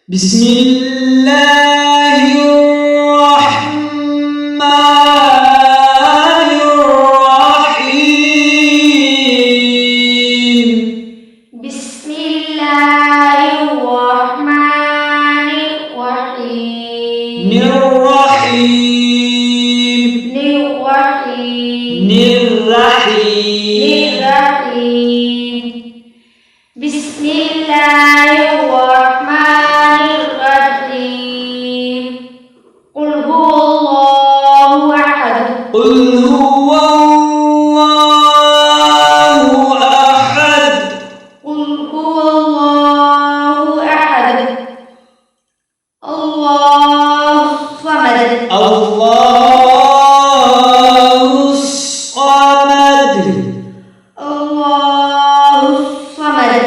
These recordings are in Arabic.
بسم الله الرحمن الرحيم. بسم الله الرحمن الرحيم. الرحيم الرحيم. بسم الله الرحمن الرحيم. قل هو الله أحد. قل هو الله أحد. قل هو الله أحد. الله الصمد. الله الصمد. الله الصمد.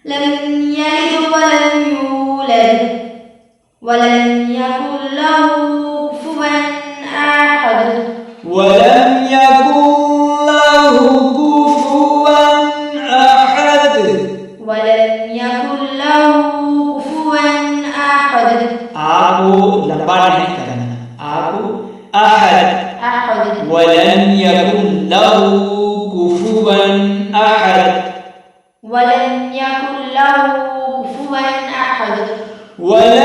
لم يلد ولم يولد ولم يكن له كفوا أحد. ولم يكن له كفوا أحد. ولم يكن له كفوا أحد. Aku delapan kan? Aku ahad. ولم يكن له كفوا أحد. ولم يكن له كفوا أحد. ولم